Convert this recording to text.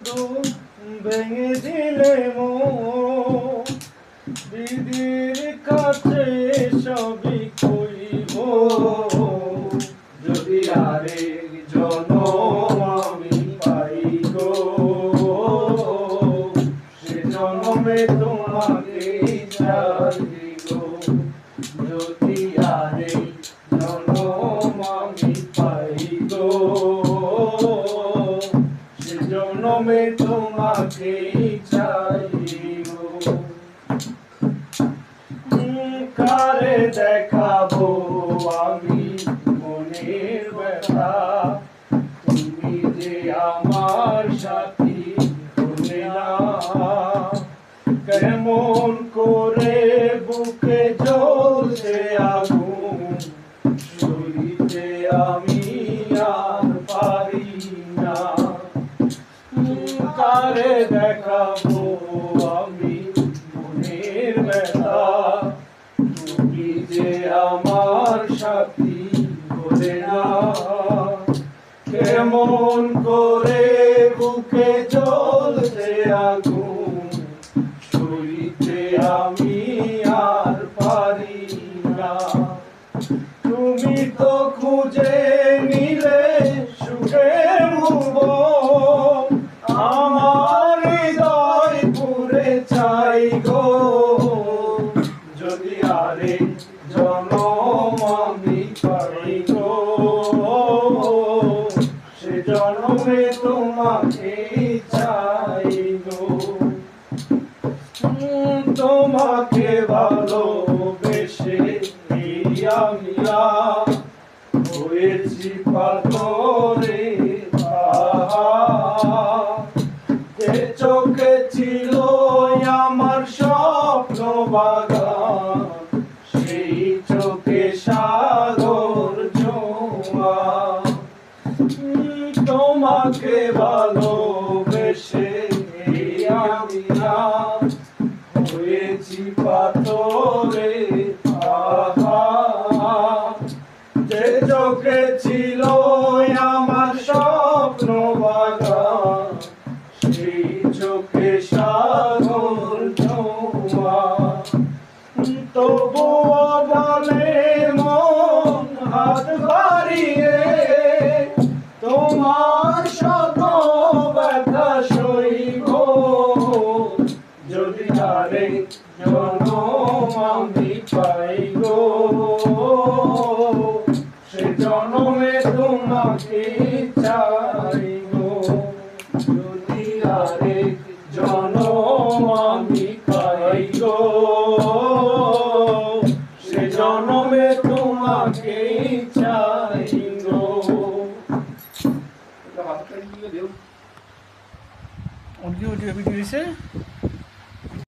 ভেঙে দিলে দিদির কাছে সবই কইব যদি আরেক জনম আমি পাই গো সে জনমে তোমাকে চাই গো যদি আরেক জনম আমি পাই গো সে জনমে তোমাকে চাই গো কারে দেখাবো আমি মনের ব্যথা তুমি যে আমার সাথী হলে না কেমন করে বুকে জ্বলছে আগুন সইতে আমি আর পারি না কারে দেখাবো আমি মনের ব্যথা তুমি যে আমার সাথী বলে না কেমন করে বুকে জ্বলছে আগুন সইতে আমি আর পারি না তুমি তো খুঁজে নিলে সুখের ভুবন আমার হৃদয় পুরে চাই গো যদি আরেক জনম আমি পাই গো সে জনমে তোমাকে চাই গো তোমাকে ভালোবেসে আমি হয়েছি পাথরে যে চোখে ছিল আমার স্বপ্ন বাগান সেই চোখে সাগর জমা তোমাকে ভালোবেসে আমি হয়েছি পাথরে যে চোখে ছিল আমার স্বপ্ন বাগান সেই চোখে সাগর জমা তবুও বলে মন হাত বাড়িয়ে তোমার শত ব্যথা সইব যদি আরেক জনম আমি পাই গো সে জনমে তোমাকে চাই গো যদি আরেক জনম আমি পাই গো সে জনমে তোমাকে চাই গো অডিও ভিডিও দিছে